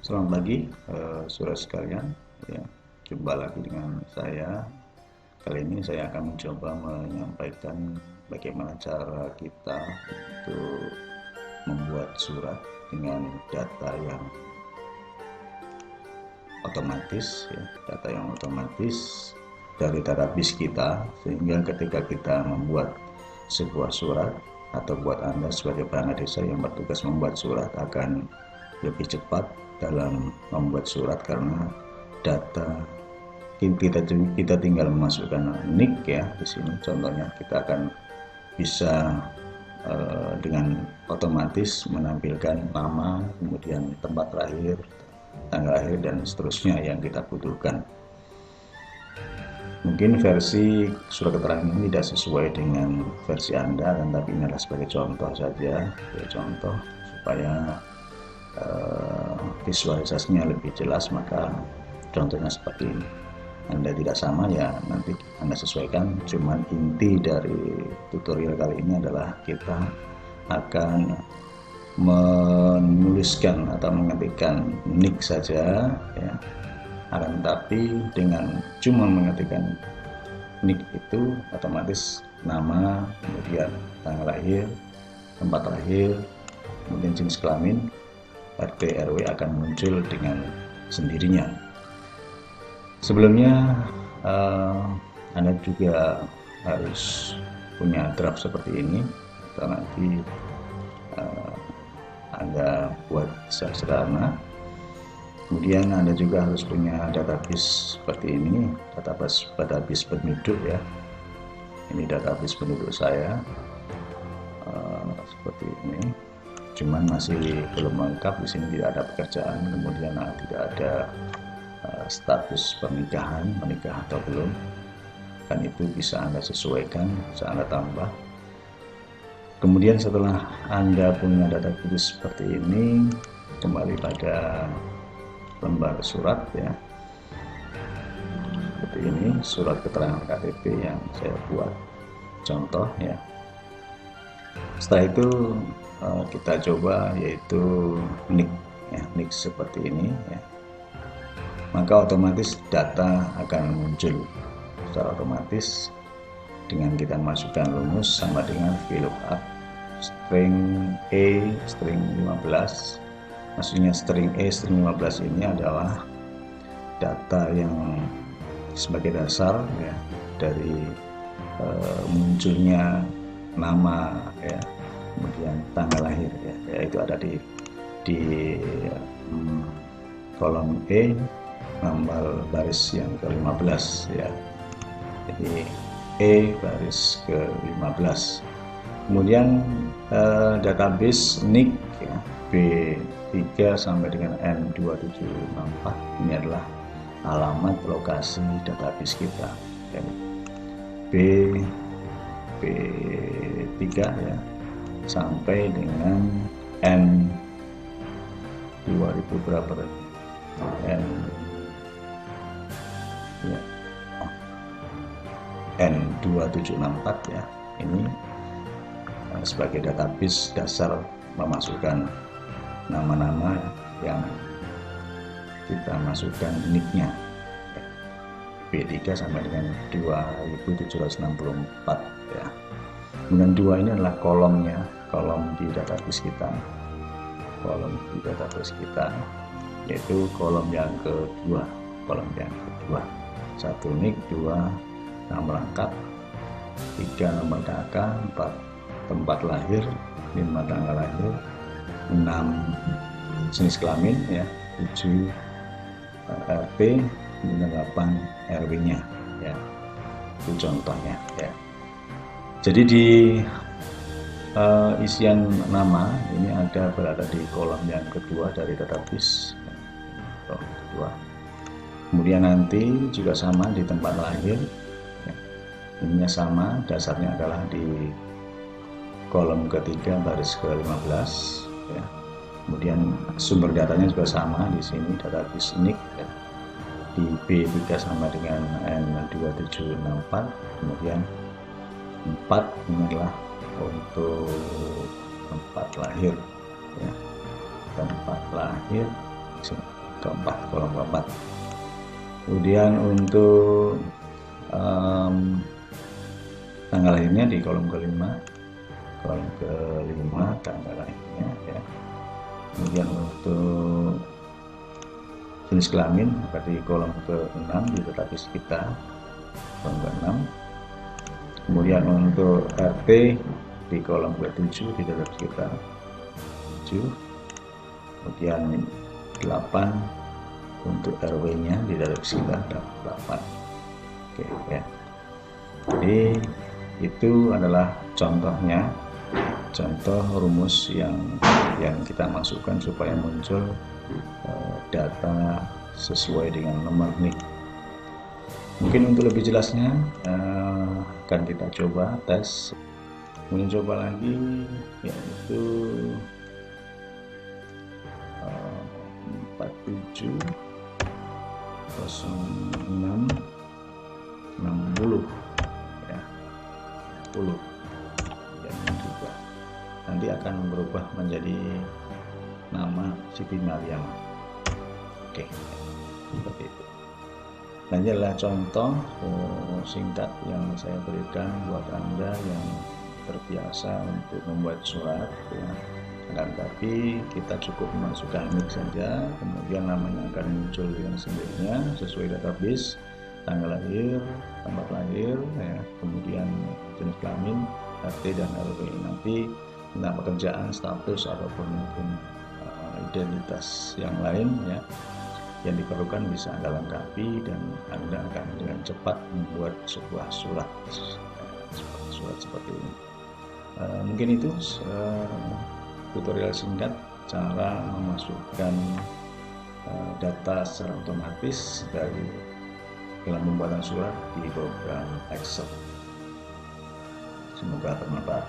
Selamat pagi, saudara sekalian. Ya, jumpa lagi dengan saya. Kali ini saya akan mencoba menyampaikan bagaimana cara kita untuk membuat surat dengan data yang otomatis, ya, data yang otomatis dari database kita, sehingga ketika kita membuat sebuah surat atau buat Anda sebagai perangkat desa yang bertugas membuat surat akan lebih cepat dalam membuat surat, karena data kita tinggal memasukkan nick ya di sini. Contohnya kita akan bisa dengan otomatis menampilkan nama, kemudian tempat lahir, tanggal lahir, dan seterusnya yang kita butuhkan. Mungkin versi surat keterangan ini tidak sesuai dengan versi Anda, tapi ini adalah sebagai contoh saja, contoh supaya visualisasinya lebih jelas. Maka contohnya seperti ini. Anda tidak sama ya nanti Anda sesuaikan. Cuman inti dari tutorial kali ini adalah kita akan menuliskan atau mengetikkan nick saja ya. Akan tetapi dengan cuma mengetikkan nick itu otomatis nama, kemudian tanggal lahir, tempat lahir, kemudian jenis kelamin, RT RW akan muncul dengan sendirinya. Sebelumnya Anda juga harus punya draft seperti ini, atau nanti Anda buat secara sederhana. Kemudian Anda juga harus punya database seperti ini, database penduduk ya. Ini database penduduk saya seperti ini. Cuman masih belum lengkap. Di sini tidak ada pekerjaan, kemudian tidak ada status pernikahan, menikah atau belum. Kan itu bisa Anda sesuaikan, bisa Anda tambah. Kemudian setelah Anda punya database seperti ini, kembali pada lembar surat ya. Seperti ini surat keterangan KTP yang saya buat contoh ya. Setelah itu kita coba yaitu nick ya, nick seperti ini ya. Maka otomatis data akan muncul secara otomatis dengan kita masukkan rumus sama dengan VLOOKUP string E string 15. Maksudnya string E string 15 ini adalah data yang sebagai dasar ya dari munculnya nama ya, kemudian tanggal lahir ya, yaitu ada di kolom E nomor baris yang ke-15 ya. Jadi E baris ke-15. Kemudian database nick ya, B3 sampai dengan N2764 ini adalah alamat lokasi database kita ya. B3 ya sampai dengan N2000 berapa N ya, N2764 ya. Ini sebagai database dasar memasukkan nama-nama yang kita masukkan nicknya B3 sampai dengan 2764 ya. Kemudian 2 ini adalah kolomnya, kolom di database kita, yaitu kolom yang kedua, satu nick, 2 nama lengkap, 3 nomor KK, 4 tempat lahir, 5 tanggal lahir, 6 jenis kelamin ya, 7 RT, 8 RW-nya ya. Itu contohnya ya. Jadi di isian nama ini berada di kolom yang kedua dari database kolom kedua. Kemudian nanti juga sama di tempat lahir ya. Ininya sama, dasarnya adalah di kolom ketiga baris ke-15 ya. Kemudian sumber datanya juga sama di sini, database nick ya. Di B3 sama dengan N2764. Kemudian 4 ini adalah untuk tempat lahir ya. Tempat lahir keempat, kolom keempat. Kemudian untuk tanggal lahirnya di kolom kelima, tanggal lahirnya ya. Kemudian untuk jenis kelamin maka di kolom ke-6 di database kita, kolom ke-6. Kemudian untuk RT di kolom ke-7 di database kita, 7. Kemudian 8 untuk RW-nya di database kita, 8. Oke ya. Jadi itu adalah contohnya, contoh rumus yang kita masukkan supaya muncul data sesuai dengan nomor NIK. Mungkin untuk lebih jelasnya akan kita coba tes. Kemudian coba lagi yaitu 47 06 60 ya, 10 yang juga nanti akan berubah menjadi nama Siti Maryam. Oke, seperti itu. Nah, ini adalah contoh singkat yang saya berikan buat Anda yang terbiasa untuk membuat surat ya. Tapi kita cukup memasukkan NIK saja, kemudian namanya akan muncul dengan sendirinya sesuai database, tanggal lahir, tempat lahir ya, kemudian jenis kelamin, RT dan RW. Nanti tentang pekerjaan, status ataupun mungkin identitas yang lain ya yang diperlukan bisa Anda lengkapi, dan Anda akan dengan cepat membuat sebuah surat seperti ini. Mungkin itu tutorial singkat cara memasukkan data secara otomatis dari dalam pembuatan surat di program Excel. Semoga bermanfaat.